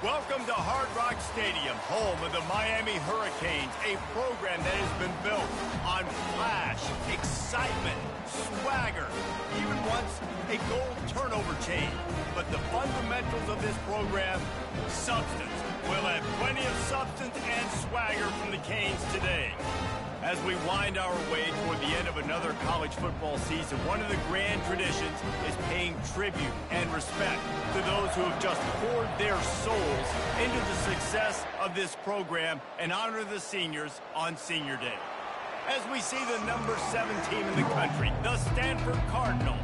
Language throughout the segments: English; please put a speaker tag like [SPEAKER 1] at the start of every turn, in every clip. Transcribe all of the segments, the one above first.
[SPEAKER 1] Welcome to Hard Rock Stadium, home of the Miami Hurricanes, a program that has been built on flash, excitement, swagger, even once a goal turnover chain. But the fundamentals of this program, substance. We'll have plenty of substance and swagger from the Canes today. As we wind our way toward the end of another college football season, one of the grand traditions is paying tribute and respect to those who have just poured their souls into the success of this program and honor the seniors on Senior Day. As we see the number 7 team in the country, the Stanford Cardinal,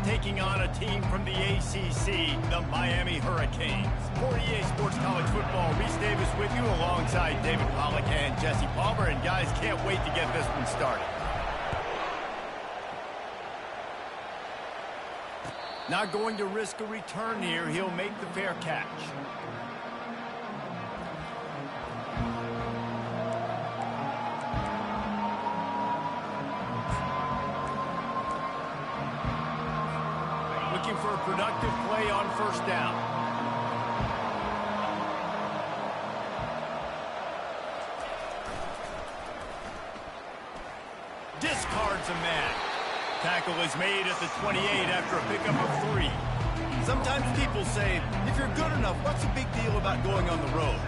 [SPEAKER 1] taking on a team from the ACC, the Miami Hurricanes. For EA Sports College Football, Reese Davis with you alongside David Pollack and Jesse Palmer. And guys, can't wait to get this one started. Not going to risk a return here. He'll make the fair catch. Looking for a productive play on first down. Discards a man. Tackle is made at the 28 after a pickup of 3. Sometimes people say, if you're good enough, what's the big deal about going on the road?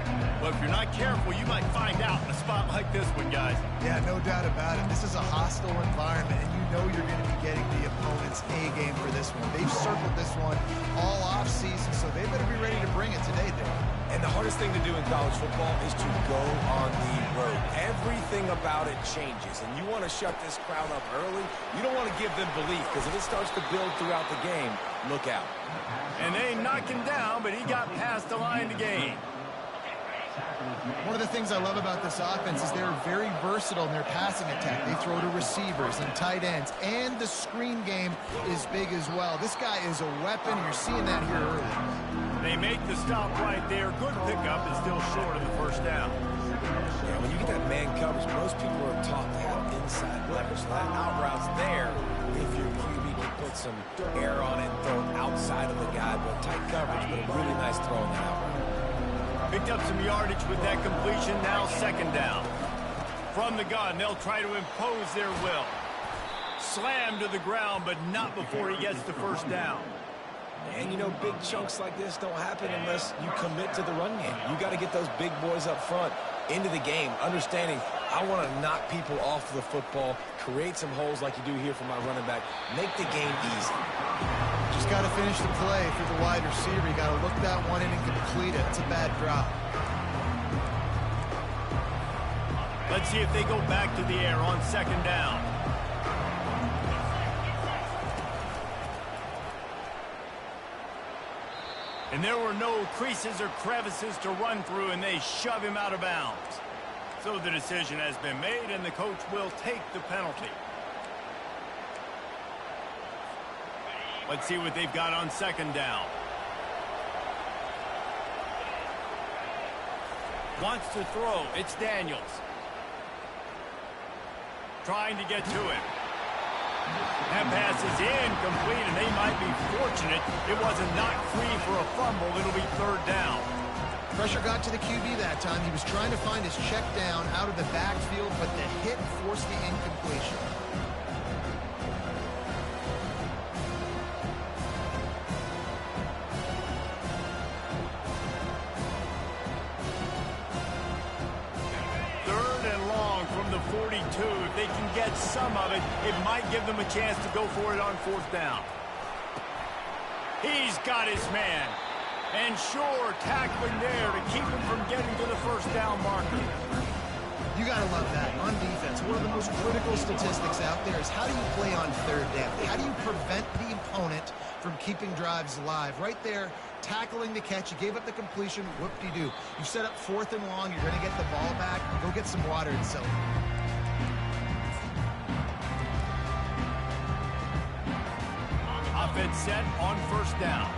[SPEAKER 1] Well, if you're not careful, you might find out in a spot like this one, guys.
[SPEAKER 2] Yeah, no doubt about it. This is a hostile environment, and you know you're going to be getting the opponent's A-game for this one. They've circled this one all off-season, so they better be ready to bring it today, Dave.
[SPEAKER 3] And the hardest thing to do in college football is to go on the road. Everything about it changes, and you want to shut this crowd up early. You don't want to give them belief, because if it starts to build throughout the game, look out.
[SPEAKER 1] And they knocked him down, but he got past the line to gain.
[SPEAKER 2] One of the things I love about this offense is they're very versatile in their passing attack. They throw to receivers and tight ends, and the screen game is big as well. This guy is a weapon. You're seeing that here early.
[SPEAKER 1] They make the stop right there. Good pickup and still short of the first down.
[SPEAKER 3] Yeah, when you get that man coverage, most people are taught to have inside leverage. So that out route's there if your QB can put some air on it and throw it outside of the guy, but tight coverage, but a really nice throw on that out route.
[SPEAKER 1] Picked up some yardage with that completion. Now second down. From the gun, they'll try to impose their will. Slammed to the ground, but not before he gets the first down.
[SPEAKER 3] And, you know, big chunks like this don't happen unless you commit to the run game. You got to get those big boys up front into the game, understanding I want to knock people off the football, create some holes like you do here for my running back, make the game easy.
[SPEAKER 2] Just got to finish the play for the wide receiver. You got to look that one in and complete it. It's a bad drop.
[SPEAKER 1] Let's see if they go back to the air on second down. And there were no creases or crevices to run through, and they shove him out of bounds. So the decision has been made, and the coach will take the penalty. Let's see what they've got on second down. Wants to throw. It's Daniels. Trying to get to him. That pass is incomplete, and they might be fortunate it wasn't knocked free for a fumble. It'll be third down.
[SPEAKER 2] Pressure got to the QB that time. He was trying to find his check down out of the backfield, but the hit forced the incompletion.
[SPEAKER 1] Third and long from the 42. if they can get some of it, it might give them a chance to go for it on fourth down. He's got his man. And sure, tackling there to keep him from getting to the first down marker.
[SPEAKER 2] You got to love that. On defense, one of the most critical statistics out there is how do you play on third down? How do you prevent the opponent from keeping drives alive? Right there, tackling the catch. You gave up the completion. Whoop-de-doo. You set up fourth and long. You're going to get the ball back. Go get some water and celebrate.
[SPEAKER 1] Offense set on first down.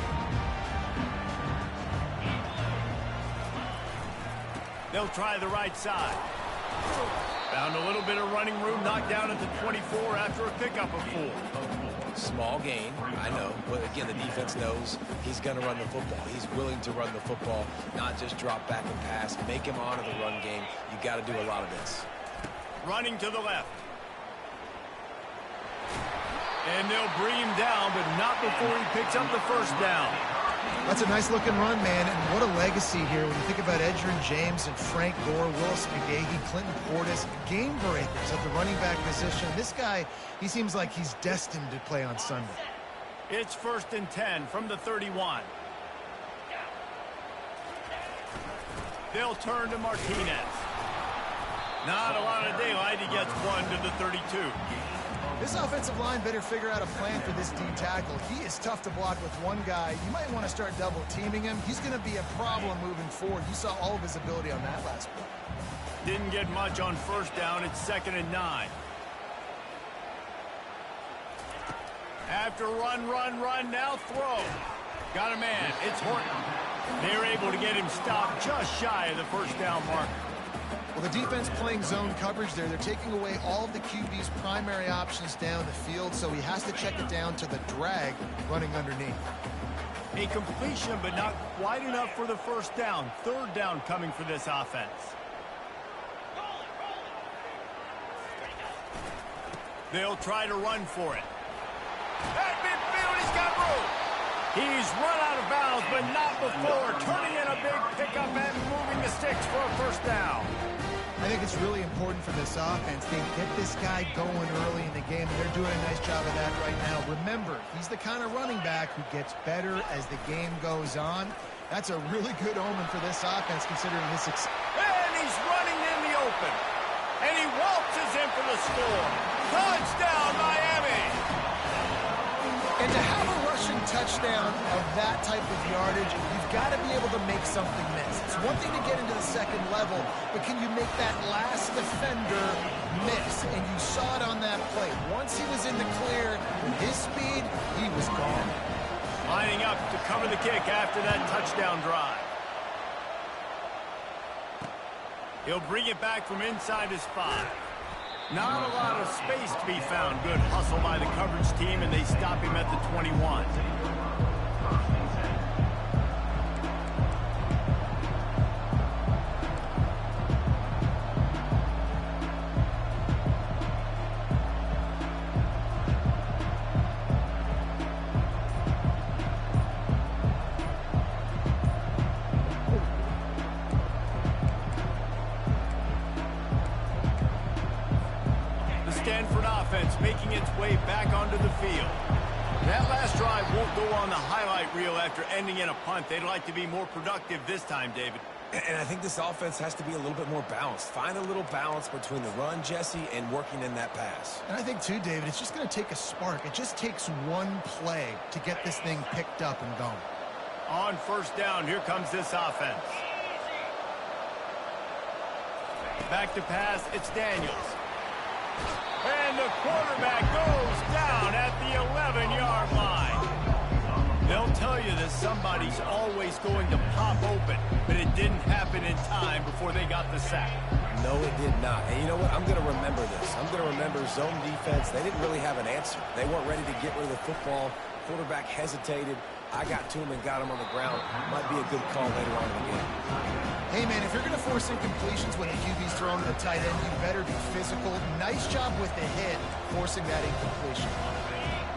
[SPEAKER 1] They'll try the right side. Found a little bit of running room, knocked down at the 24 after a pickup of 4.
[SPEAKER 3] Small gain, I know. But again, the defense knows he's going to run the football. He's willing to run the football, not just drop back and pass. Make him honor the run game. You got to do a lot of this.
[SPEAKER 1] Running to the left. And they'll bring him down, but not before he picks up the first down.
[SPEAKER 2] That's a nice-looking run, man, and what a legacy here when you think about Edgerrin James and Frank Gore, Willis McGahee, Clinton Portis, game breakers at the running back position. This guy, he seems like he's destined to play on Sunday.
[SPEAKER 1] It's 1st and 10 from the 31. They'll turn to Martinez. Not a lot of daylight. He gets 1 to the 32.
[SPEAKER 2] This offensive line better figure out a plan for this D tackle. He is tough to block with one guy. You might want to start double-teaming him. He's going to be a problem moving forward. You saw all of his ability on that last play.
[SPEAKER 1] Didn't get much on first down. It's 2nd and 9. After run, now throw. Got a man. It's Horton. They're able to get him stopped just shy of the first down marker.
[SPEAKER 2] Well, the defense playing zone coverage there. They're taking away all of the QB's primary options down the field, so he has to check it down to the drag running underneath.
[SPEAKER 1] A completion, but not quite enough for the first down. 3rd down coming for this offense. They'll try to run for it. At midfield, he's got room. He's run out of bounds, but not before turning in a big pickup and moving the sticks for a first down.
[SPEAKER 2] I think it's really important for this offense. They get this guy going early in the game, and they're doing a nice job of that right now. Remember, he's the kind of running back who gets better as the game goes on. That's a really good omen for this offense, considering his success.
[SPEAKER 1] And he's running in the open. And he waltzes in for the score. Touchdown, Miami!
[SPEAKER 2] And to have a rushing touchdown of that type of yardage, you've got to be able to make something miss. It's one thing to get into the second level, but can you make that last defender miss? And you saw it on that play. Once he was in the clear, with his speed, he was gone.
[SPEAKER 1] Lining up to cover the kick after that touchdown drive. He'll bring it back from inside his 5. Not a lot of space to be found. Good hustle by the coverage team, and they stop him at the 21. Stanford offense making its way back onto the field. That last drive won't go on the highlight reel after ending in a punt. They'd like to be more productive this time, David.
[SPEAKER 3] And I think this offense has to be a little bit more balanced. Find a little balance between the run, Jesse, and working in that pass.
[SPEAKER 2] And I think, too, David, it's just going to take a spark. It just takes one play to get this thing picked up and going.
[SPEAKER 1] On first down, here comes this offense. Back to pass, it's Daniels. And the quarterback goes down at the 11-yard line. They'll tell you that somebody's always going to pop open, but it didn't happen in time before they got the sack.
[SPEAKER 3] No, it did not. And you know what? I'm going to remember this. I'm going to remember zone defense. They didn't really have an answer. They weren't ready to get rid of the football. Quarterback hesitated. I got to him and got him on the ground. Might be a good call later on in the game.
[SPEAKER 2] Hey, man, if you're going to force incompletions when the QB's throwing to the tight end, you better be physical. Nice job with the hit, forcing that incompletion.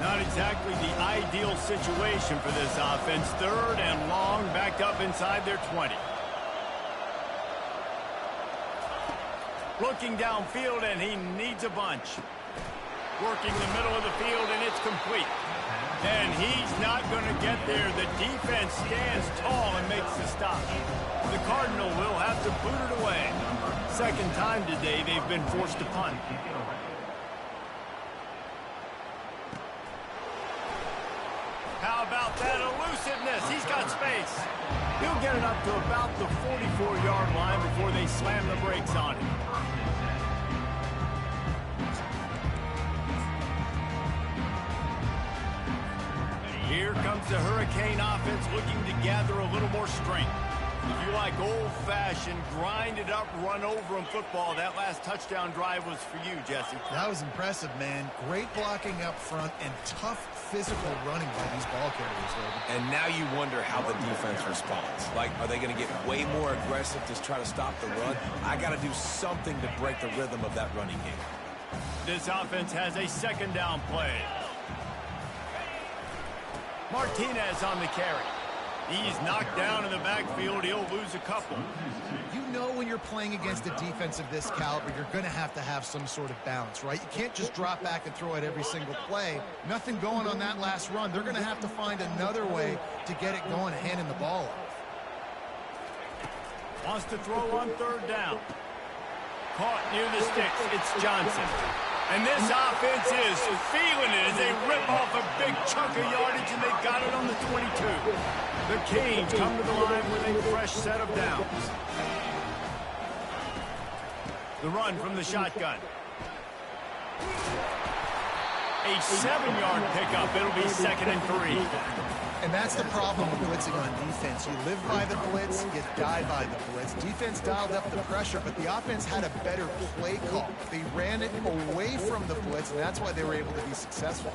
[SPEAKER 1] Not exactly the ideal situation for this offense. 3rd and long, backed up inside their 20. Looking downfield, and he needs a bunch. Working the middle of the field, and it's complete. And he's not going to get there. The defense stands tall and makes the stop. The Cardinal will have to boot it away. Second time today they've been forced to punt. How about that elusiveness? He's got space. He'll get it up to about the 44-yard line before they slam the brakes on him. Here comes the Hurricane offense looking to gather a little more strength. If you like old-fashioned, grind-it-up, run-over-'em football, that last touchdown drive was for you, Jesse.
[SPEAKER 2] That was impressive, man. Great blocking up front and tough physical running by these ball carriers, Logan.
[SPEAKER 3] And now you wonder how the defense responds. Like, are they going to get way more aggressive to try to stop the run? I got to do something to break the rhythm of that running game.
[SPEAKER 1] This offense has a second down play. Martinez on the carry. He's knocked down in the backfield. He'll lose a couple.
[SPEAKER 2] You know when you're playing against a defense of this caliber, you're going to have some sort of balance, right? You can't just drop back and throw it every single play. Nothing going on that last run. They're going to have to find another way to get it going and handing the ball off.
[SPEAKER 1] Wants to throw on third down. Caught near the sticks. It's Johnson. And this offense is feeling it as they rip off a big chunk of yardage, and they got it on the 22. The Canes come to the line with a fresh set of downs. The run from the shotgun. A 7-yard pickup. It'll be 2nd and 3.
[SPEAKER 2] And that's the problem with blitzing on defense. You live by the blitz, you die by the blitz. Defense dialed up the pressure, but the offense had a better play call. They ran it away from the blitz, and that's why they were able to be successful.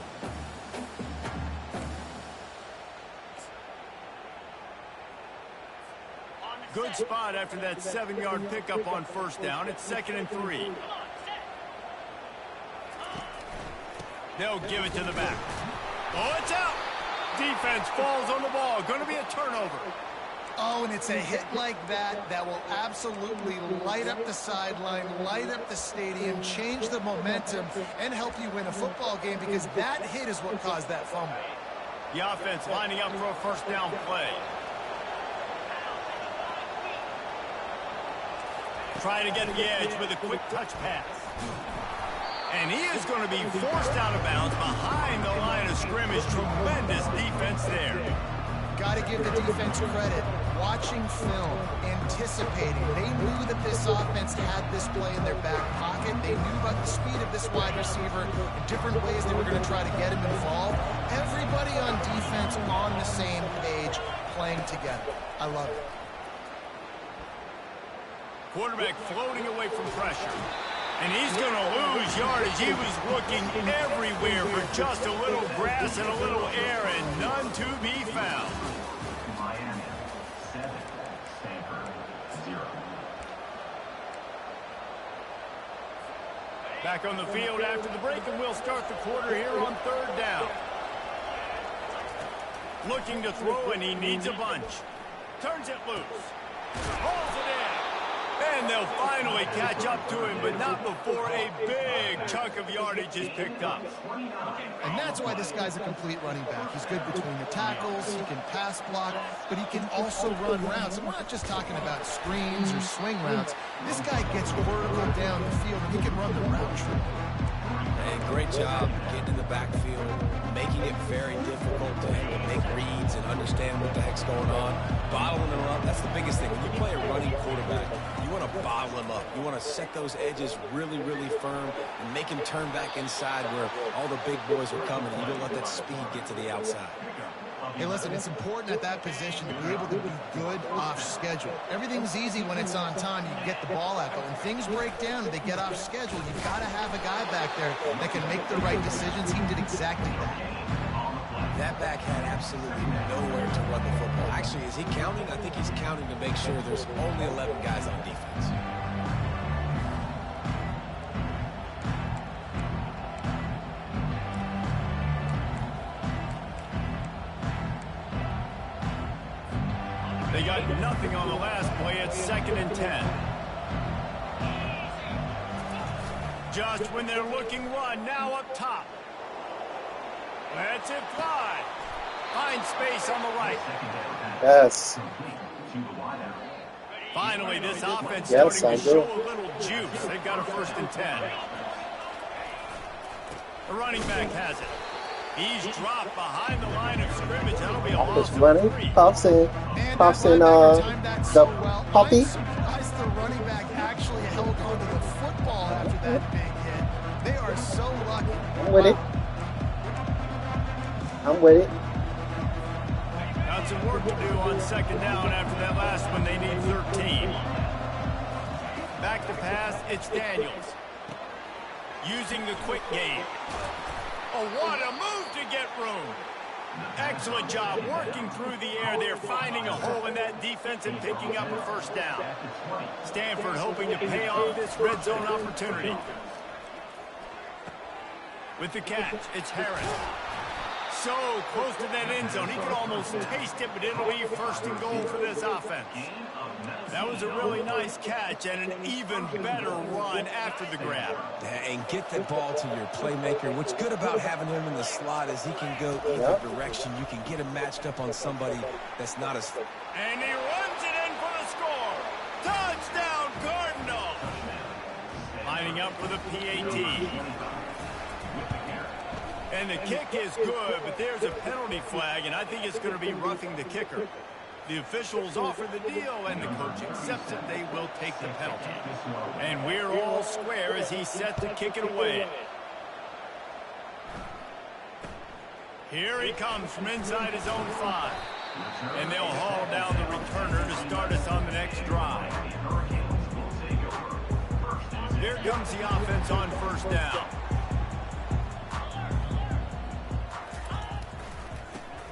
[SPEAKER 1] Good spot after that 7-yard pickup on first down. It's 2nd and 3. They'll give it to the back. Oh, it's out. Defense falls on the ball. Going to be a turnover.
[SPEAKER 2] Oh, and it's a hit like that that will absolutely light up the sideline, light up the stadium, change the momentum, and help you win a football game, because that hit is what caused that fumble.
[SPEAKER 1] The offense lining up for a first down play. Trying to get the edge with a quick touch pass. And he is going to be forced out of bounds behind the line of scrimmage. Tremendous defense there.
[SPEAKER 2] Got to give the defense credit. Watching film, anticipating. They knew that this offense had this play in their back pocket. They knew about the speed of this wide receiver in different ways they were going to try to get him involved. Everybody on defense on the same page, playing together. I love it.
[SPEAKER 1] Quarterback floating away from pressure. And he's going to lose yardage. He was looking everywhere for just a little grass and a little air, and none to be found.
[SPEAKER 4] Miami, 7, Stanford, 0.
[SPEAKER 1] Back on the field after the break, and we'll start the quarter here on third down. Looking to throw, and he needs a bunch. Turns it loose. Hauls it in. And they'll finally catch up to him, but not before a big chunk of yardage is picked up.
[SPEAKER 2] And that's why this guy's a complete running back. He's good between the tackles, he can pass block, but he can also run routes. And we're not just talking about screens or swing routes. This guy gets vertical down the field, and he can run the route tree.
[SPEAKER 3] Hey, great job getting in the backfield, making it very difficult to him to make reads and understand what the heck's going on. Bottling him up, that's the biggest thing. When you play a running quarterback, you want to bottle him up. You want to set those edges really, really firm and make him turn back inside where all the big boys are coming. You don't let that speed get to the outside.
[SPEAKER 2] Hey, listen, it's important at that position to be able to be good off schedule. Everything's easy when it's on time. You get the ball out. But when things break down and they get off schedule, you've got to have a guy back there that can make the right decisions. He did exactly that.
[SPEAKER 3] That back had absolutely nowhere to run the football. Actually, is he counting? I think he's counting to make sure there's only 11 guys on defense.
[SPEAKER 1] They got nothing on the last play. It's 2nd and 10. Just when they're looking run, now up top. Lets it fly. Finds space on the right.
[SPEAKER 5] Yes.
[SPEAKER 1] Finally, this offense
[SPEAKER 5] Yes,
[SPEAKER 1] starting to
[SPEAKER 5] I do.
[SPEAKER 1] show a little juice. They've got a 1st and 10. The running back has it. He's dropped behind the line of scrimmage. That'll be a loss
[SPEAKER 5] Just
[SPEAKER 1] of
[SPEAKER 5] running.
[SPEAKER 1] 3.
[SPEAKER 5] Pops in
[SPEAKER 2] And
[SPEAKER 5] the puppy.
[SPEAKER 2] I'm surprised the running back actually held onto the football after that big hit. They are so lucky.
[SPEAKER 5] I'm with it. I'm with it.
[SPEAKER 1] Got some work to do on 2nd down after that last one. They need 13. Back to pass, it's Daniels. Using the quick game. Oh, what a move to get room. Excellent job working through the air there, finding a hole in that defense and picking up a 1st down. Stanford hoping to pay off this red zone opportunity. With the catch, it's Harris. So close to that end zone. He could almost taste it, but it'll be 1st and goal for this offense. That was a really nice catch and an even better run after the grab.
[SPEAKER 3] And get the ball to your playmaker. What's good about having him in the slot is he can go either direction. You can get him matched up on somebody that's not as...
[SPEAKER 1] And he runs it in for the score. Touchdown, Cardinals. Lining up for the PAT. And the kick is good, but there's a penalty flag, and I think it's going to be roughing the kicker. The officials offer the deal, and the coach accepts it. They will take the penalty. And we're all square as he's set to kick it away. Here he comes from inside his own 5. And they'll haul down the returner to start us on the next drive. Here comes the offense on 1st down.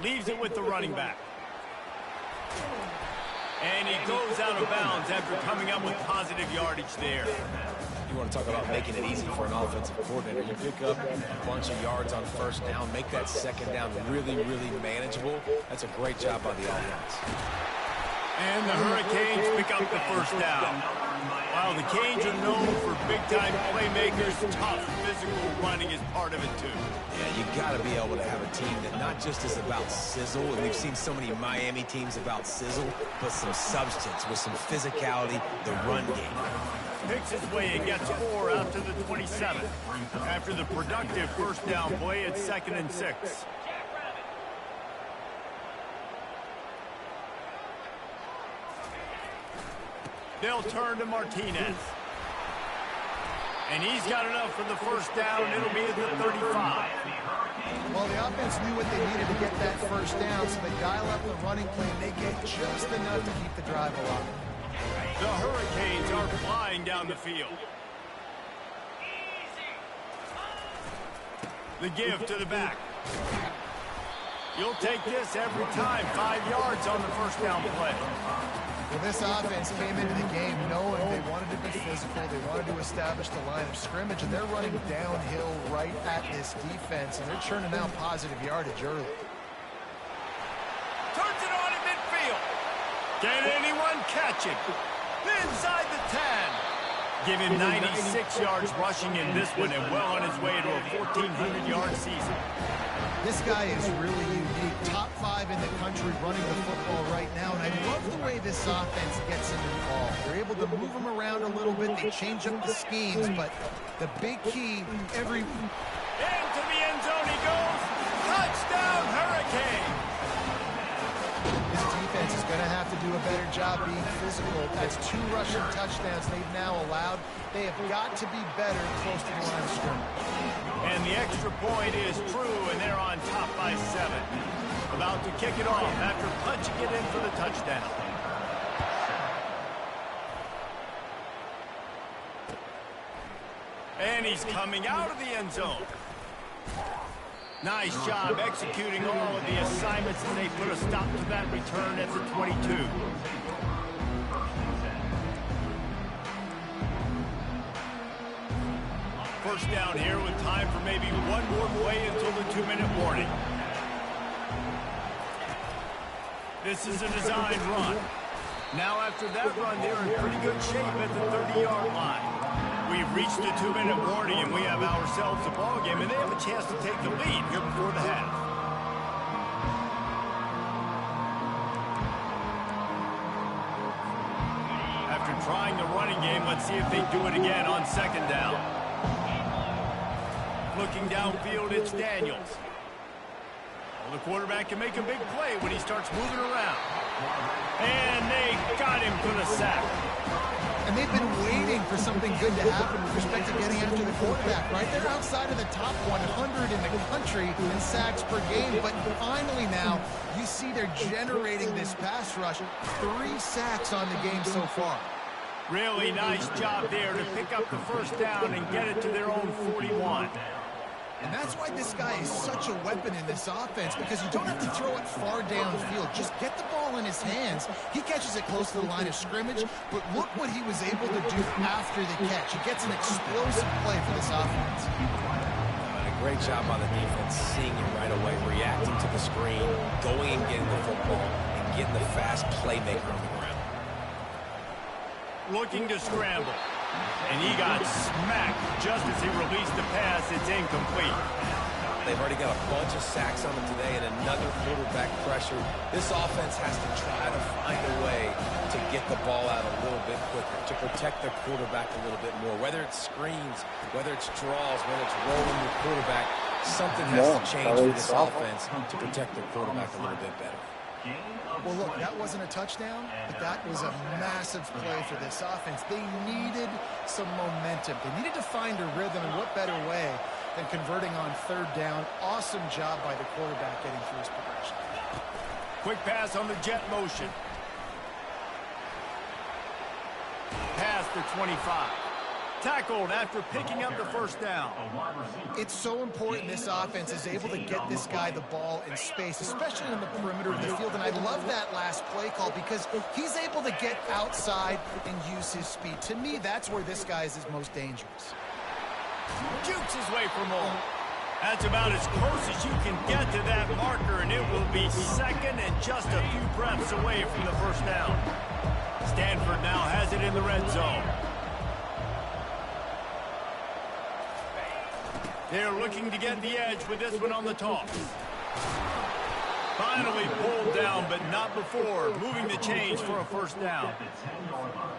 [SPEAKER 1] Leaves it with the running back. And he goes out of bounds after coming up with positive yardage there.
[SPEAKER 3] You want to talk about making it easy for an offensive coordinator. You pick up a bunch of yards on 1st down, make that 2nd down really, really manageable. That's a great job by the offense.
[SPEAKER 1] And the Hurricanes pick up the 1st down. While the Canes are known for big-time playmakers, tough physical running is part of it, too.
[SPEAKER 3] Yeah, you got to be able to have a team that not just is about sizzle, and we've seen so many Miami teams about sizzle, but some substance with some physicality, the run game.
[SPEAKER 1] Picks his way and gets 4 out to the 27. After the productive 1st down play, it's 2nd and 6. They'll turn to Martinez. And he's got enough for the 1st down. It'll be at the 35.
[SPEAKER 2] Well, the offense knew what they needed to get that 1st down, so they dial up the running play, and they get just enough to keep the drive alive.
[SPEAKER 1] The Hurricanes are flying down the field. The give to the back. You'll take this every time. 5 yards on the 1st down play.
[SPEAKER 2] Well, this offense came into the game knowing they wanted to be physical. They wanted to establish the line of scrimmage, and they're running downhill right at this defense, and they're churning out positive yardage early.
[SPEAKER 1] Turns it on in midfield. Can anyone catch it? Inside the 10. Give him 96 yards rushing in this one and well on his way to a 1,400-yard season.
[SPEAKER 2] This guy is really unique. Top 5 in the country running the football right now, and I love the way this offense gets him involved. They're able to move him around a little bit. They change up the schemes, but the big key every...
[SPEAKER 1] Into the end zone he goes. Touchdown, Hurricane.
[SPEAKER 2] This defense is going to have to do a better job being physical. That's 2 rushing touchdowns they've now allowed. They have got to be better close to the line of scrimmage.
[SPEAKER 1] And the extra point is true, and they're on top by 7. About to kick it off after punching it in for the touchdown. And he's coming out of the end zone. Nice job executing all of the assignments as they put a stop to that return at the 22. First down here with time for maybe one more play until the 2-minute warning. This is a designed run. Now after that run, they're in pretty good shape at the 30-yard line. We've reached the 2-minute warning, and we have ourselves a ball game, and they have a chance to take the lead here before the half. After trying the running game, let's see if they do it again on second down. Looking downfield, it's Daniels. Well, the quarterback can make a big play when he starts moving around. And they got him for the sack.
[SPEAKER 2] And they've been waiting for something good to happen with respect to getting after the quarterback, right? They're outside of the top 100 in the country in sacks per game, but finally now you see they're generating this pass rush. 3 sacks on the game so far.
[SPEAKER 1] Really nice job there to pick up the first down and get it to their own 41.
[SPEAKER 2] And that's why this guy is such a weapon in this offense, because you don't have to throw it far downfield. Just get the ball in his hands. He catches it close to the line of scrimmage, but look what he was able to do after the catch. He gets an explosive play for this offense.
[SPEAKER 3] A great job by the defense, seeing it right away, reacting to the screen, going and getting the football, and getting the fast playmaker on the ground.
[SPEAKER 1] Looking to scramble. And he got smacked just as he released the pass. It's incomplete.
[SPEAKER 3] They've already got a bunch of sacks on them today and another quarterback pressure. This offense has to try to find a way to get the ball out a little bit quicker, to protect their quarterback a little bit more. Whether it's screens, whether it's draws, whether it's rolling your quarterback, something has to change for this offense to protect their quarterback a little bit better.
[SPEAKER 2] Well, look, that wasn't a touchdown, but that was a massive play for this offense. They needed some momentum. They needed to find a rhythm, and what better way than converting on third down. Awesome job by the quarterback getting through his progression.
[SPEAKER 1] Quick pass on the jet motion. Past the 25. Tackled after picking up the first down.
[SPEAKER 2] It's so important this offense is able to get this guy the ball in space, especially in the perimeter of the field. And I love that last play call because he's able to get outside and use his speed. To me, that's where this guy is his most dangerous.
[SPEAKER 1] Jukes his way for more. That's about as close as you can get to that marker, and it will be second and just a few breaths away from the first down. Stanford now has it in the red zone. They're looking to get the edge with this one on the toss. Finally pulled down, but not before. Moving the chains for a first down.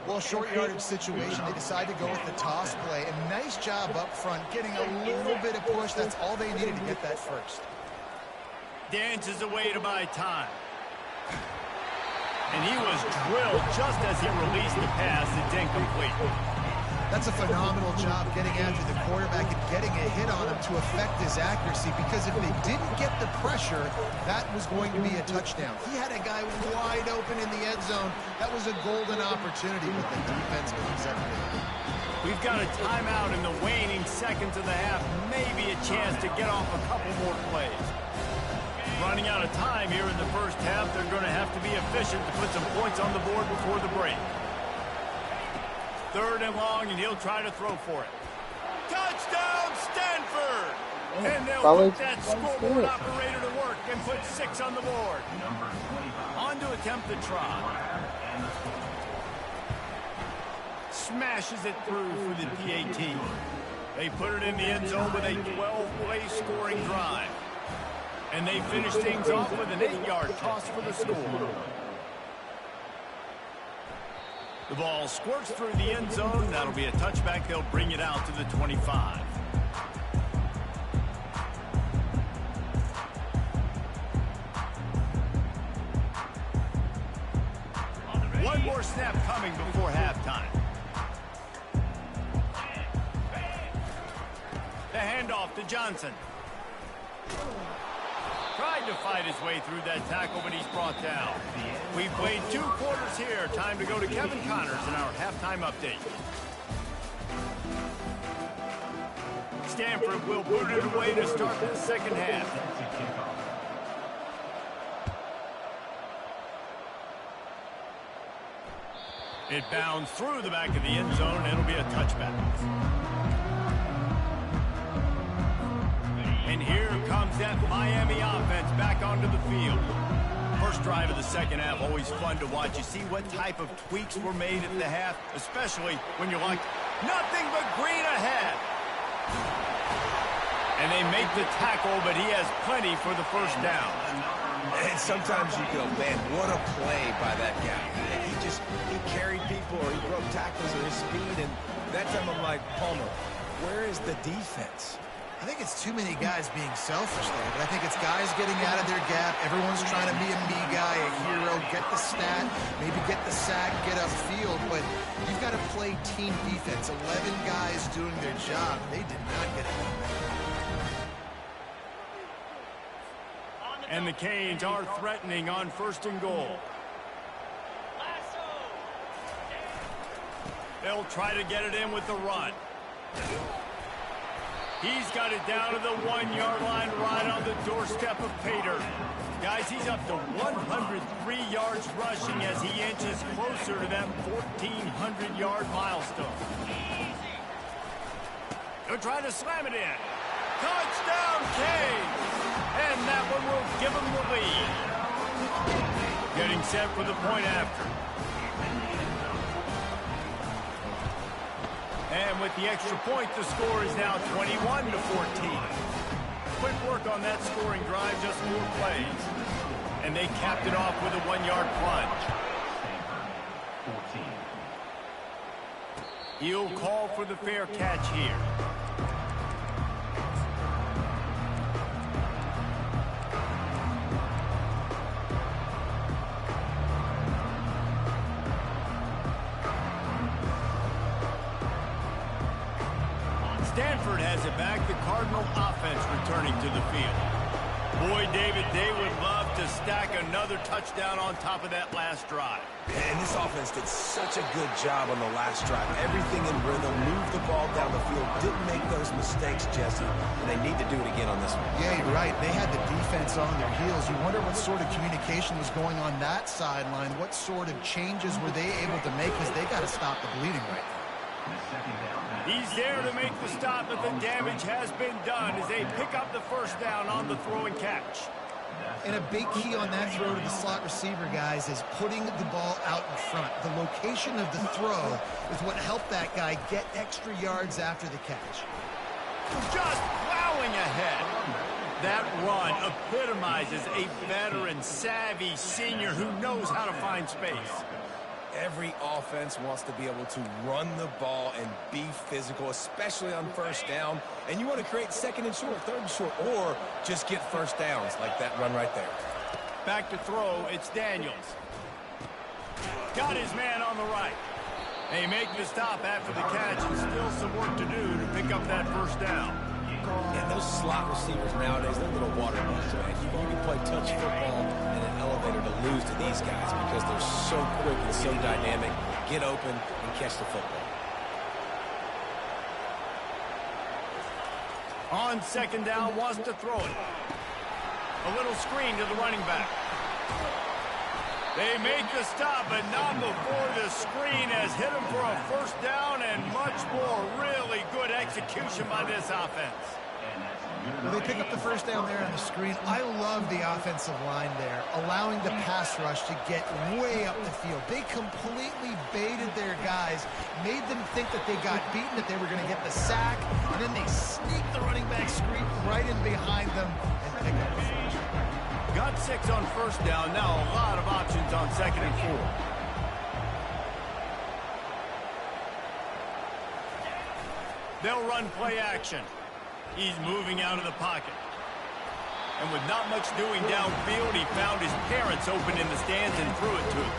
[SPEAKER 2] Well, short yardage situation, they decide to go with the toss play. And nice job up front, getting a little bit of push. That's all they needed to get that first.
[SPEAKER 1] Dances away to buy time. And he was drilled just as he released the pass. It's incomplete.
[SPEAKER 2] That's a phenomenal job getting after the quarterback and getting a hit on him to affect his accuracy, because if they didn't get the pressure, that was going to be a touchdown. He had a guy wide open in the end zone. That was a golden opportunity, but the defense comes up big.
[SPEAKER 1] We've got a timeout in the waning seconds of the half. Maybe a chance to get off a couple more plays. Running out of time here in the first half. They're going to have to be efficient to put some points on the board before the break. Third and long, and he'll try to throw for it. Touchdown, Stanford! And they'll put that scoreboard operator to work and put 6 on the board. On to attempt the try. Smashes it through for the PAT. They put it in the end zone with a 12-play scoring drive. And they finish things off with an 8-yard toss for the score. The ball squirts through the end zone. That'll be a touchback. They'll bring it out to the 25. One more snap coming before halftime. The handoff to Johnson. Tried to fight his way through that tackle, but he's brought down. We've played 2 quarters here. Time to go to Kevin Connors in our halftime update. Stanford will boot it away to start the second half. It bounds through the back of the end zone. It'll be a touchback. And here comes that Miami offense back onto the field. First drive of the second half, always fun to watch. You see what type of tweaks were made at the half, especially when you're like Nothing but green ahead. And they make the tackle, but he has plenty for the first down.
[SPEAKER 3] And sometimes you go, man, what a play by that guy. He carried people, or he broke tackles, or his speed, and that time I'm like, Palmer, where is the defense?
[SPEAKER 2] I think it's too many guys being selfish there, but I think it's guys getting out of their gap. Everyone's trying to be a me guy, a hero, get the stat, maybe get the sack, get upfield, but you've got to play team defense. 11 guys doing their job. They did not get it done.
[SPEAKER 1] And the Canes are threatening on 1st and goal. They'll try to get it in with the run. He's got it down to the 1-yard line right on the doorstep of Pater. Guys, he's up to 103 yards rushing as he inches closer to that 1,400-yard milestone. He'll try to slam it in. Touchdown, Canes! And that one will give him the lead. Getting set for the point after. And with the extra point, the score is now 21-14. Quick work on that scoring drive, just 4 plays. And they capped it off with a 1-yard plunge. He'll call for the fair catch here. Stanford has it back, the Cardinal offense returning to the field. Boy, David, they would love to stack another touchdown on top of that last drive.
[SPEAKER 3] And this offense did such a good job on the last drive. Everything in rhythm, moved the ball down the field, didn't make those mistakes, Jesse, and they need to do it again on this one.
[SPEAKER 2] Yeah, you're right. They had the defense on their heels. You wonder what sort of communication was going on that sideline. What sort of changes were they able to make, because they got to stop the bleeding right now.
[SPEAKER 1] He's there to make the stop, but the damage has been done as they pick up the first down on the throw and catch.
[SPEAKER 2] And a big key on that throw to the slot receiver, guys, is putting the ball out in front. The location of the throw is what helped that guy get extra yards after the catch.
[SPEAKER 1] Just plowing ahead. That run epitomizes a veteran, savvy senior who knows how to find space.
[SPEAKER 3] Every offense wants to be able to run the ball and be physical, especially on first down. And you want to create 2nd and short, 3rd and short, or just get first downs like that run right there.
[SPEAKER 1] Back to throw, it's Daniels. Got his man on the right. They make the stop after the catch, and still some work to do to pick up that first down.
[SPEAKER 3] And those slot receivers nowadays, they're little water bugs, man. You can play touch football in an elevator to lose to these guys because they're so quick and so dynamic. Get open and catch the football.
[SPEAKER 1] On 2nd down, wants to throw it. A little screen to the running back. They make the stop, but not before the screen has hit him for a first down and much more. Really good execution by this offense.
[SPEAKER 2] Well, they pick up the first down there on the screen. I love the offensive line there, allowing the pass rush to get way up the field. They completely baited their guys, made them think that they got beaten, that they were going to get the sack, and then they sneaked the running back screen right in behind them and picked up the first.
[SPEAKER 1] Got 6 on first down. Now a lot of options on 2nd and 4. They'll run play action. He's moving out of the pocket. And with not much doing downfield, he found his parents open in the stands and threw it to him.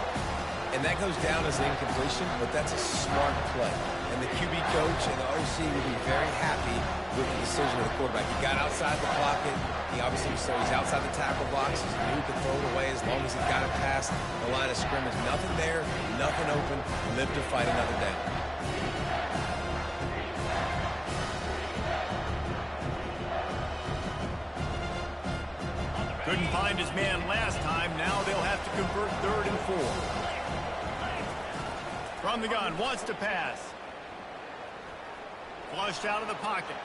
[SPEAKER 3] And that goes down as an incompletion, but that's a smart play. And the QB coach and the OC will be very happy with the decision of the quarterback. He got outside the pocket. He obviously so he's outside the tackle box. He knew he could throw it away as long as he got it past the line of scrimmage. Nothing there, nothing open. Live to fight another down.
[SPEAKER 1] Couldn't find his man last time. Now they'll have to convert 3rd and 4. From the gun, wants to pass. Flushed out of the pocket.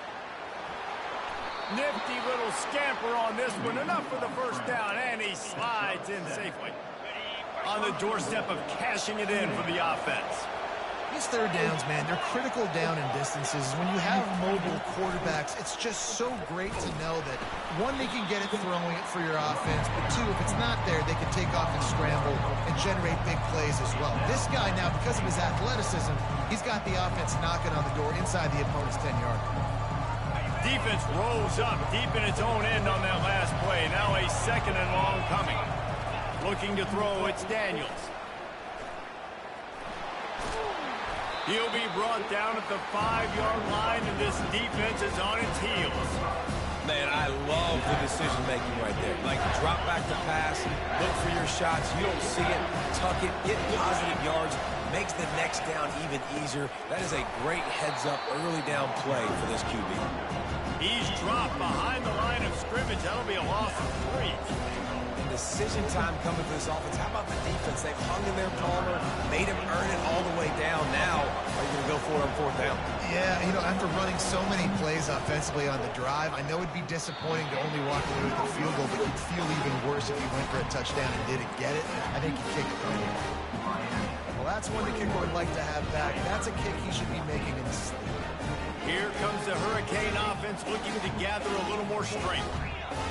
[SPEAKER 1] Nifty little scamper on this one. Enough for the first down, and he slides in safely. On the doorstep of cashing it in for the offense.
[SPEAKER 2] These third downs, man, they're critical down in distances. When you have mobile quarterbacks, it's just so great to know that, one, they can get it throwing it for your offense, but two, if it's not there, they can take off and scramble and generate big plays as well. This guy now, because of his athleticism, he's got the offense knocking on the door inside the opponent's 10-yard line.
[SPEAKER 1] Defense rolls up deep in its own end on that last play. Now a second and long coming. Looking to throw, it's Daniels. He'll be brought down at the 5-yard line, and this defense is on its heels.
[SPEAKER 3] Man, I love the decision-making right there. Like, drop back the pass, look for your shots. You don't see it, tuck it, get positive yards, makes the next down even easier. That is a great heads-up early down play for this QB.
[SPEAKER 1] He's dropped behind the line of scrimmage. That'll be a loss of 3.
[SPEAKER 3] Decision time coming for this offense. How about the defense? They've hung in their Palmer, made him earn it all the way down. Now, are you going to go for it on 4th down?
[SPEAKER 2] Yeah, you know, after running so many plays offensively on the drive, I know it'd be disappointing to only walk away with a field goal, but you'd feel even worse if you went for a touchdown and didn't get it. I think you kick it right here. Well, that's one the kicker would like to have back. That's a kick he should be making in his sleep.
[SPEAKER 1] Here comes the Hurricane offense looking to gather a little more strength.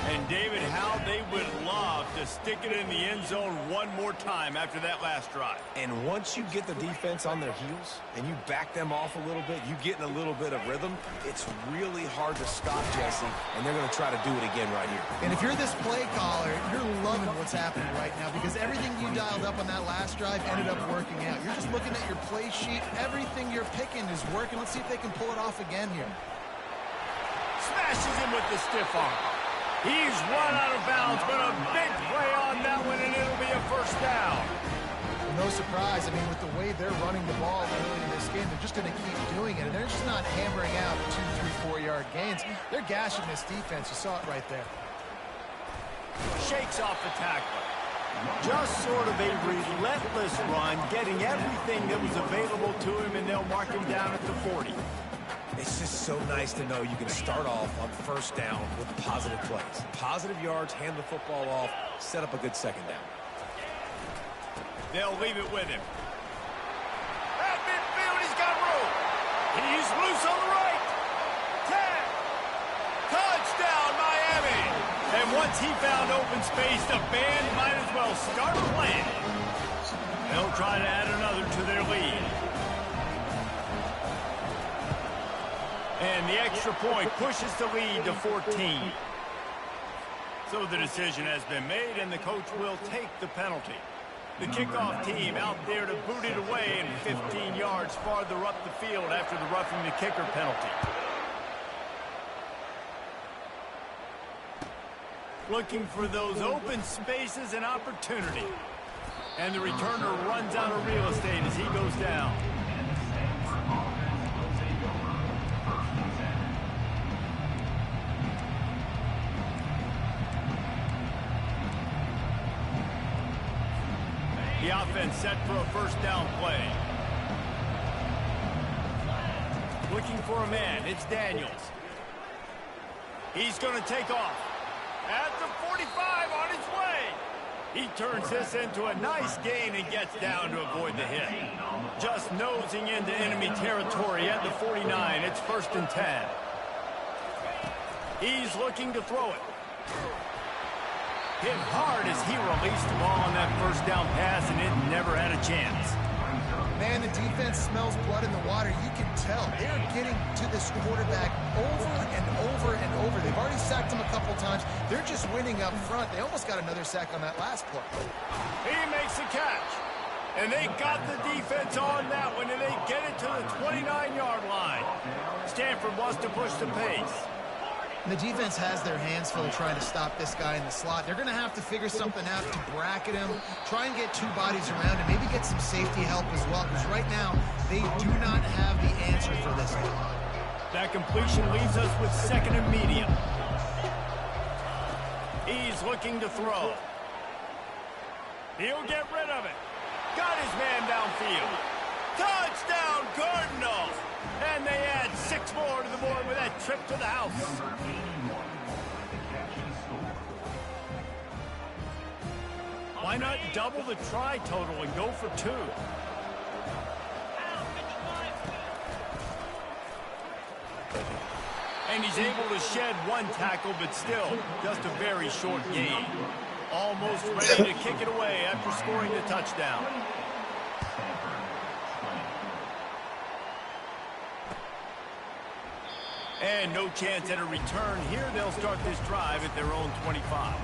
[SPEAKER 1] And, David, how they would love to stick it in the end zone one more time after that last drive.
[SPEAKER 3] And once you get the defense on their heels and you back them off a little bit, you get in a little bit of rhythm, it's really hard to stop, Jesse, and they're going to try to do it again right here.
[SPEAKER 2] And if you're this play caller, you're loving what's happening right now because everything you dialed up on that last drive ended up working out. You're just looking at your play sheet. Everything you're picking is working. Let's see if they can pull it off again here.
[SPEAKER 1] Smashes him with the stiff arm. He's run out of bounds, but a big play on that one, and it'll be a first down.
[SPEAKER 2] No surprise. I mean, with the way they're running the ball early in this game, they're just going to keep doing it. And they're just not hammering out 2, 3, 4-yard gains. They're gashing this defense. You saw it right there.
[SPEAKER 1] Shakes off the tackler. Just sort of a relentless run, getting everything that was available to him, and they'll mark him down at the 40.
[SPEAKER 3] It's just so nice to know you can start off on 1st down with positive plays. Positive yards, hand the football off, set up a good 2nd down.
[SPEAKER 1] They'll leave it with him. At midfield, he's got room. He's loose on the right. 10. Touchdown, Miami. And once he found open space, the band might as well start playing. They'll try to add another to their lead. And the extra point pushes the lead to 14. So the decision has been made, and the coach will take the penalty. The kickoff team out there to boot it away and 15 yards farther up the field after the roughing the kicker penalty. Looking for those open spaces and opportunity. And the returner runs out of real estate as he goes down. The offense set for a first down play. Looking for a man. It's Daniels. He's going to take off. At the 45 on his way. He turns this into a nice gain and gets down to avoid the hit. Just nosing into enemy territory at the 49. It's 1st and 10. He's looking to throw it. Hit hard as he released the ball on that first down pass, and it never had a chance.
[SPEAKER 2] Man, the defense smells blood in the water. You can tell. They're getting to this quarterback over and over and over. They've already sacked him a couple times. They're just winning up front. They almost got another sack on that last play.
[SPEAKER 1] He makes the catch. And they got the defense on that one, and they get it to the 29-yard line. Stanford wants to push the pace.
[SPEAKER 2] The defense has their hands full trying to stop this guy in the slot. They're going to have to figure something out to bracket him, try and get 2 bodies around him, maybe get some safety help as well, because right now they do not have the answer for this guy.
[SPEAKER 1] That completion leaves us with 2nd and medium. He's looking to throw. He'll get rid of it. Got his man downfield. Touchdown, Cardinals! And they add 6 more to the board with that trip to the house. Why not double the try total and go for 2? he's able to shed one tackle, but still just a very short gain. Almost ready to kick it away after scoring the touchdown. And no chance at a return here. They'll start this drive at their own 25.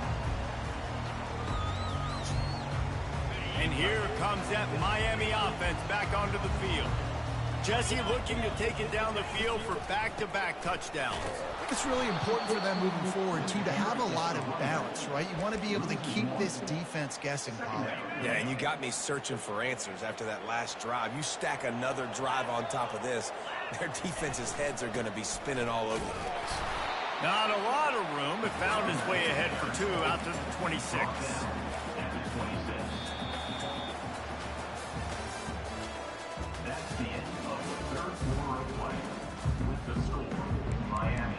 [SPEAKER 1] And here comes that Miami offense back onto the field. Jesse looking to take it down the field for back-to-back touchdowns.
[SPEAKER 2] I think it's really important for them moving forward, too, to have a lot of balance, right? You want to be able to keep this defense guessing, Pollard.
[SPEAKER 3] Yeah, and you got me searching for answers after that last drive. You stack another drive on top of this, their defense's heads are going to be spinning all over the place.
[SPEAKER 1] Not a lot of room. It found his way ahead for 2 out to the 26.
[SPEAKER 4] That's the end of the third quarter of play. With the score, Miami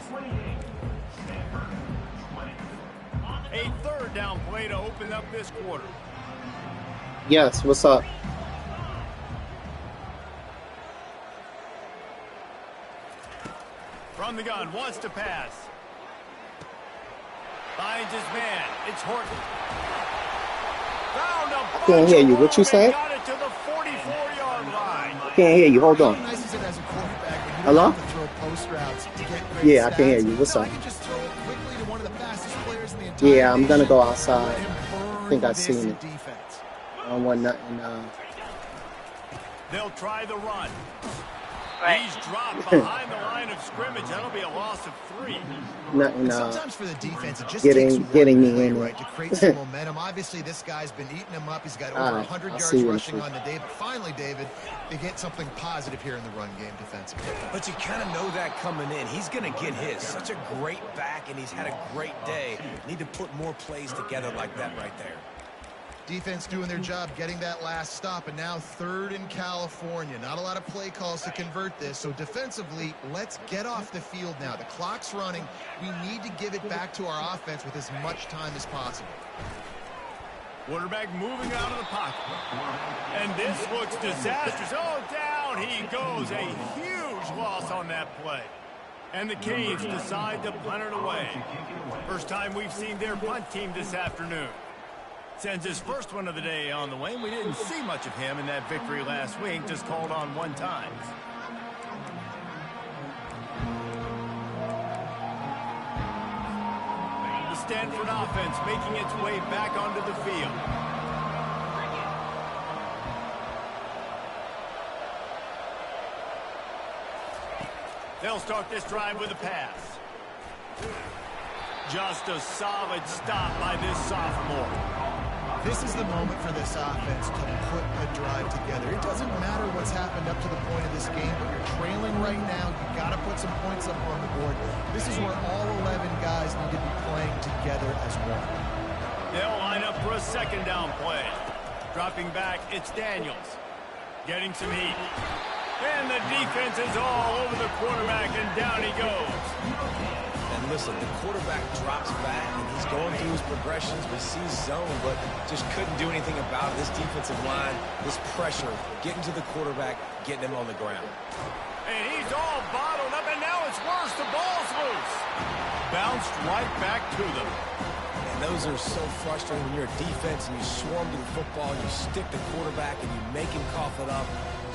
[SPEAKER 4] 28, Stanford 20.
[SPEAKER 1] A third down play to open up this quarter.
[SPEAKER 5] Yes, what's up?
[SPEAKER 1] From the gun, wants to pass. Finds his man. It's Horton. Found a
[SPEAKER 5] Can't hear you. What you say?
[SPEAKER 1] got it to the 44-yard line.
[SPEAKER 5] Can't hear you. Hold on.
[SPEAKER 2] How nice is it as a quarterback when you
[SPEAKER 5] Hello?
[SPEAKER 2] don't have to throw post routes to get great
[SPEAKER 5] Yeah, I can
[SPEAKER 2] stats?
[SPEAKER 5] hear you. What's up?
[SPEAKER 2] I can just throw it quickly to one of the fastest players in the entire
[SPEAKER 5] Yeah, I'm gonna
[SPEAKER 2] nation.
[SPEAKER 5] go outside.
[SPEAKER 2] Let him
[SPEAKER 5] I
[SPEAKER 2] burn
[SPEAKER 5] think I
[SPEAKER 2] this
[SPEAKER 5] seen it.
[SPEAKER 2] defense.
[SPEAKER 5] I don't want nothing.
[SPEAKER 1] They'll try the run.
[SPEAKER 6] Right.
[SPEAKER 1] He's dropped behind the line of scrimmage. That'll be a loss of 3.
[SPEAKER 5] Nothing.
[SPEAKER 2] And sometimes for the defense, it just
[SPEAKER 5] getting-
[SPEAKER 2] takes one
[SPEAKER 5] getting me
[SPEAKER 2] play,
[SPEAKER 5] in
[SPEAKER 2] right,
[SPEAKER 5] there.
[SPEAKER 2] to create some momentum. Obviously, this guy's been eating him up. He's got over
[SPEAKER 5] All right,
[SPEAKER 2] 100
[SPEAKER 5] I'll
[SPEAKER 2] yards
[SPEAKER 5] see you in
[SPEAKER 2] rushing
[SPEAKER 5] a
[SPEAKER 2] on the day. But finally, David, they get something positive here in the run game defensively.
[SPEAKER 3] But you kind of know that coming in. He's going to get his. Such a great back, and he's had a great day. Need to put more plays together like that right there.
[SPEAKER 2] Defense doing their job, getting that last stop, and now third in California. Not a lot of play calls to convert this, so defensively, let's get off the field now. The clock's running. We need to give it back to our offense with as much time as possible.
[SPEAKER 1] Quarterback moving out of the pocket. And this looks disastrous. Oh, down he goes. A huge loss on that play. And the Canes decide to punt it away. First time we've seen their punt team this afternoon. Sends his first one of the day on the way. We didn't see much of him in that victory last week, just called on one time. The Stanford offense making its way back onto the field. They'll start this drive with a pass. Just a solid stop by this sophomore.
[SPEAKER 2] This is the moment for this offense to put a drive together. It doesn't matter what's happened up to the point of this game, but you're trailing right now. You've got to put some points up on the board. This is where all 11 guys need to be playing together as one.
[SPEAKER 1] They'll line up for a second down play. Dropping back, it's Daniels. Getting some heat. And the defense is all over the quarterback, and down he goes.
[SPEAKER 3] And listen, the quarterback drops back, and he's going through his progressions. We see zone, but just couldn't do anything about it. This defensive line, this pressure, getting to the quarterback, getting him on the ground.
[SPEAKER 1] And he's all bottled up, and now it's worse. The ball's loose. Bounced right back to them.
[SPEAKER 3] And those are so frustrating when you're a defense and you swarm to the football, you stick the quarterback, and you make him cough it up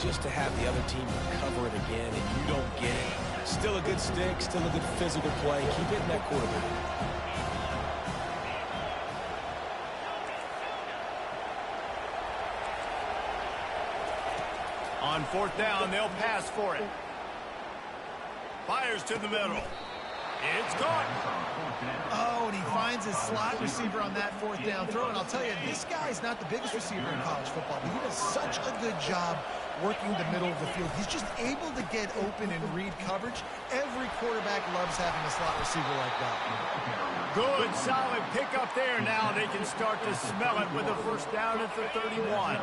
[SPEAKER 3] just to have the other team recover it again, and you don't get it. Still a good stick, still a good physical play. Keep hitting that quarterback.
[SPEAKER 1] On fourth down, they'll pass for it. Fires to the middle. It's caught.
[SPEAKER 2] Oh, and he finds his slot receiver on that fourth down throw. And I'll tell you, this guy's not the biggest receiver in college football, but he does such a good job working the middle of the field. He's just able to get open and read coverage. Every quarterback loves having a slot receiver like that.
[SPEAKER 1] Good, solid pickup there. Now they can start to smell it with a first down at the 31.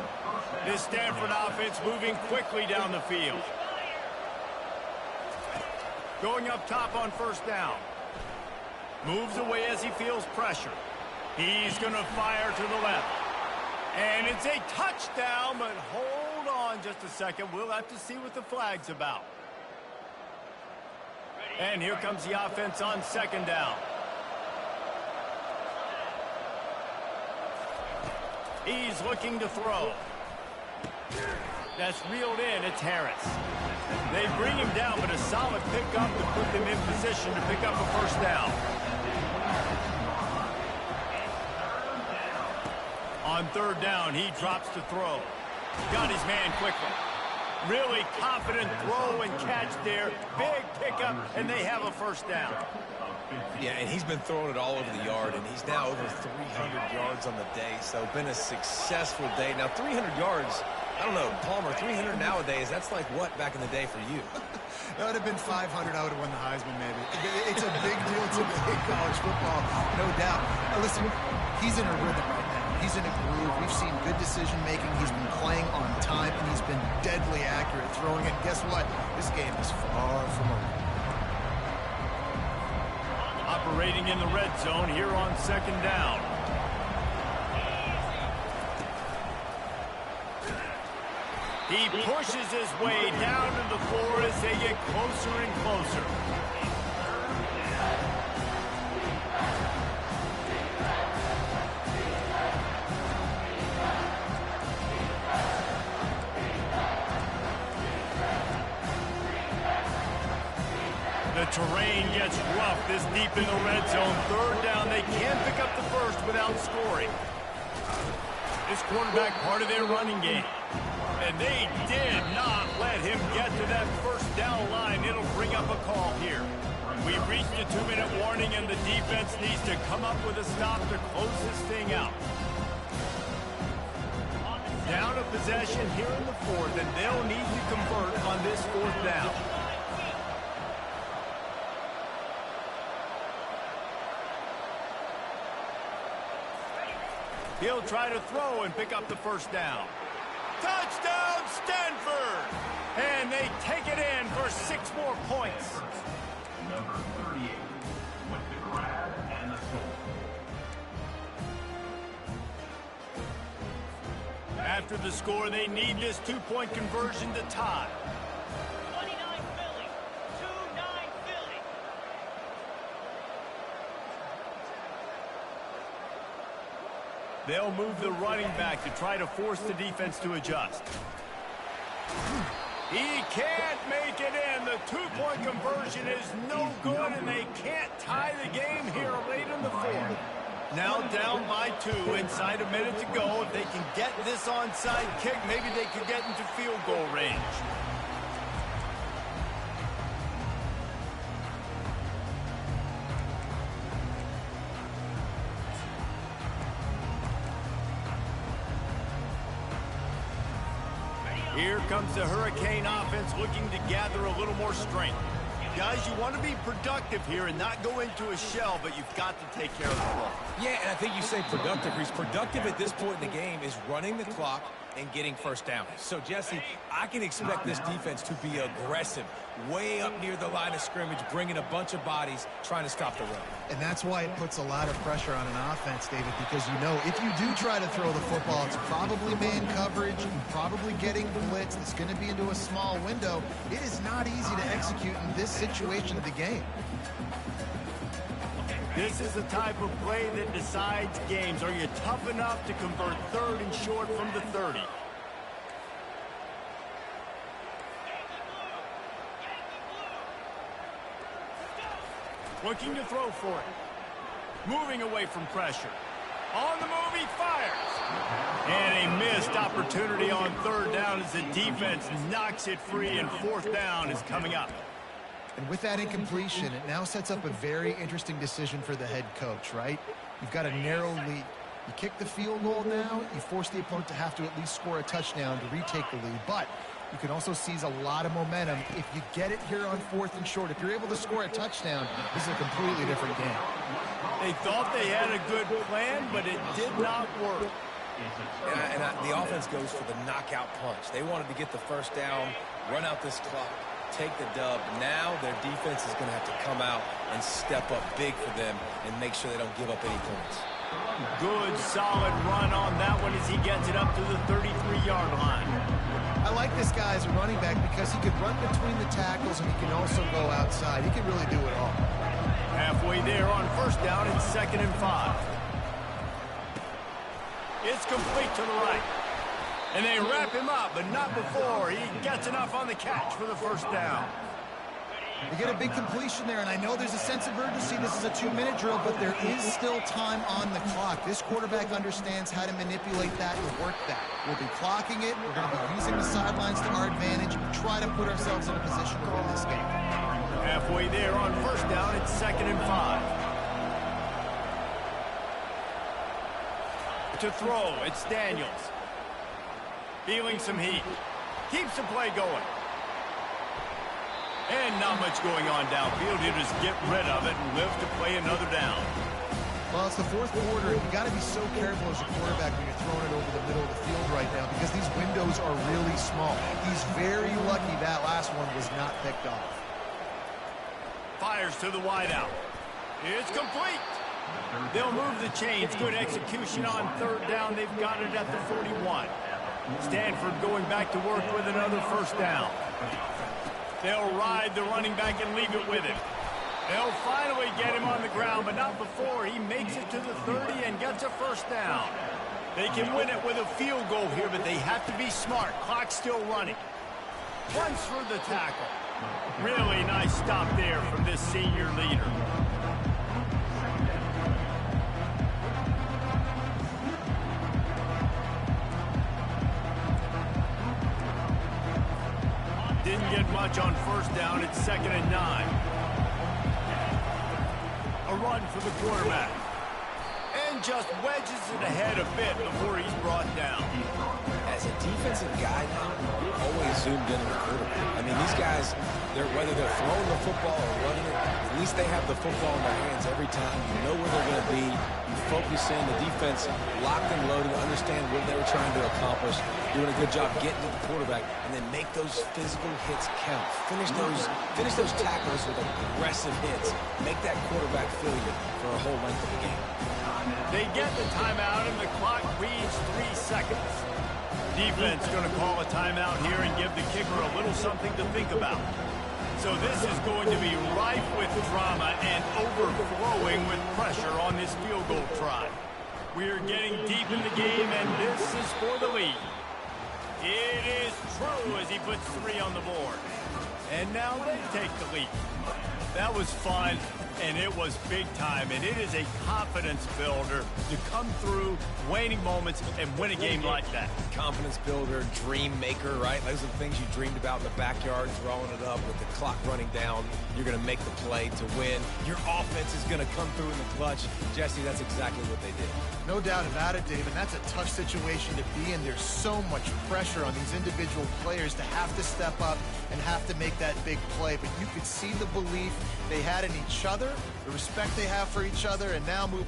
[SPEAKER 1] This Stanford offense moving quickly down the field. Going up top on first down. Moves away as he feels pressure. He's going to fire to the left. And it's a touchdown, but hold on just a second. We'll have to see what the flag's about. And here comes the offense on second down. He's looking to throw. That's reeled in. It's Harris. They bring him down, but a solid pickup to put them in position to pick up a first down. On third down, he drops to throw. Got his man quickly. Really confident throw and catch there. Big pickup, and they have a first down.
[SPEAKER 3] Yeah, and he's been throwing it all over the yard, and he's now over 300 yards on the day, so been a successful day. Now, 300 yards, I don't know, Palmer, 300 nowadays, that's like what back in the day for you?
[SPEAKER 2] That would have been 500. I would have won the Heisman, maybe. It's a big deal today in college football, no doubt. Now, listen, he's in a rhythm right now. He's in a groove. We've seen good decision-making. He's been playing on time, and he's been deadly accurate throwing it. And guess what? This game is far from over.
[SPEAKER 1] Operating in the red zone here on second down. He pushes his way down to the floor as they get closer and closer. The terrain gets rough this deep in the red zone. Third down, they can pick up the first without scoring. This quarterback part of their running game. And they did not let him get to that first down line. It'll bring up a call here. We've reached a 2-minute warning, and the defense needs to come up with a stop to close this thing out. Down a possession here in the fourth, and they'll need to convert on this fourth down. He'll try to throw and pick up the first down. Touchdown, Stanford! And they take it in for 6 more points.
[SPEAKER 4] Number 38 with the grab and the score.
[SPEAKER 1] After the score, they need this 2-point conversion to tie.
[SPEAKER 6] 29 Philly, 2-9 Philly.
[SPEAKER 1] They'll move the running back to try to force the defense to adjust. He can't make it in. The 2-point conversion is no good, and they can't tie the game here late in the fourth. Now down by 2, inside a minute to go. If they can get this onside kick, maybe they could get into field goal range. Here comes the Hurricane offense looking to gather a little more strength. Guys, you want to be productive here and not go into a shell, but you've got to take care of the ball.
[SPEAKER 3] Yeah, and I think you say productive. He's productive at this point in the game is running the clock and getting first down. So, Jesse, I can expect this defense to be aggressive, way up near the line of scrimmage, bringing a bunch of bodies, trying to stop the run.
[SPEAKER 2] And that's why it puts a lot of pressure on an offense, David, because you know if you do try to throw the football, it's probably man coverage, probably getting blitzed, it's going to be into a small window. It is not easy to execute in this situation of the game.
[SPEAKER 1] This is the type of play that decides games. Are you tough enough to convert third and short from the 30? Looking to throw for it. Moving away from pressure. On the move, he fires. And a missed opportunity on third down as the defense knocks it free, and fourth down is coming up.
[SPEAKER 2] And with that incompletion, it now sets up a very interesting decision for the head coach, right? You've got a narrow lead. You kick the field goal now, you force the opponent to have to at least score a touchdown to retake the lead. But you can also seize a lot of momentum if you get it here on fourth and short. If you're able to score a touchdown, this is a completely different game.
[SPEAKER 1] They thought they had a good plan, but it did not work.
[SPEAKER 3] And the offense goes for the knockout punch. They wanted to get the first down, run out this clock, take the dub. Now their defense is going to have to come out and step up big for them and make sure they don't give up any points.
[SPEAKER 1] Good, solid run on that one as he gets it up to the 33-yard line.
[SPEAKER 2] I like this guy as a running back because he can run between the tackles and he can also go outside. He can really do it all.
[SPEAKER 1] Halfway there on first down, it's 2nd and 5. It's complete to the right. And they wrap him up, but not before he gets enough on the catch for the first down.
[SPEAKER 2] They get a big completion there, and I know there's a sense of urgency. This is a 2-minute drill, but there is still time on the clock. This quarterback understands how to manipulate that and work that. We'll be clocking it. We're going to be using the sidelines to our advantage, try to put ourselves in a position to win this game.
[SPEAKER 1] Halfway there on first down, it's 2nd and 5. To throw, it's Daniels. Feeling some heat. Keeps the play going. And not much going on downfield. He'll just get rid of it and live to play another down.
[SPEAKER 2] Well, it's the 4th quarter, and you got to be so careful as a quarterback when you're throwing it over the middle of the field right now because these windows are really small. He's very lucky that last one was not picked off.
[SPEAKER 1] Fires to the wideout. It's complete. They'll move the chains. Good execution on 3rd down. They've got it at the 41. Stanford going back to work with another first down. They'll ride the running back and leave it with him. They'll finally get him on the ground, but not before he makes it to the 30 and gets a first down. They can win it with a field goal here, but they have to be smart. Clock's still running. Runs for the tackle. Really nice stop there from this senior leader. Didn't get much on first down. It's 2nd and 9. A run for the quarterback. And just wedges it ahead a bit before he's brought down.
[SPEAKER 3] As a defensive guy now, you're always zoomed in on the quarterback. I mean, these guys, whether they're throwing the football or running it, at least they have the football in their hands every time. You know where they're going to be. You focus in. The defense locked and loaded, understand what they were trying to accomplish, doing a good job getting to the quarterback, and then make those physical hits count. Finish those tackles with aggressive hits. Make that quarterback feel you for a whole length of the game.
[SPEAKER 1] They get the timeout, and the clock reads 3 seconds. Defense going to call a timeout here and give the kicker a little something to think about. So this is going to be rife with drama and overflowing with pressure on this field goal try. We're getting deep in the game, and this is for the lead. It is true as he puts 3 on the board. And now they take the lead. That was fun, and it was big time, and it is a confidence builder to come through waning moments and win a game like that.
[SPEAKER 3] Confidence builder, dream maker, right? Those are the things you dreamed about in the backyard, throwing it up with the clock running down. You're going to make the play to win. Your offense is going to come through in the clutch. Jesse, that's exactly what they did.
[SPEAKER 2] No doubt about it, Dave, and that's a tough situation to be in. There's so much pressure on these individual players to have to step up and have to make that big play, but you could see the belief they had in each other, the respect they have for each other, and now move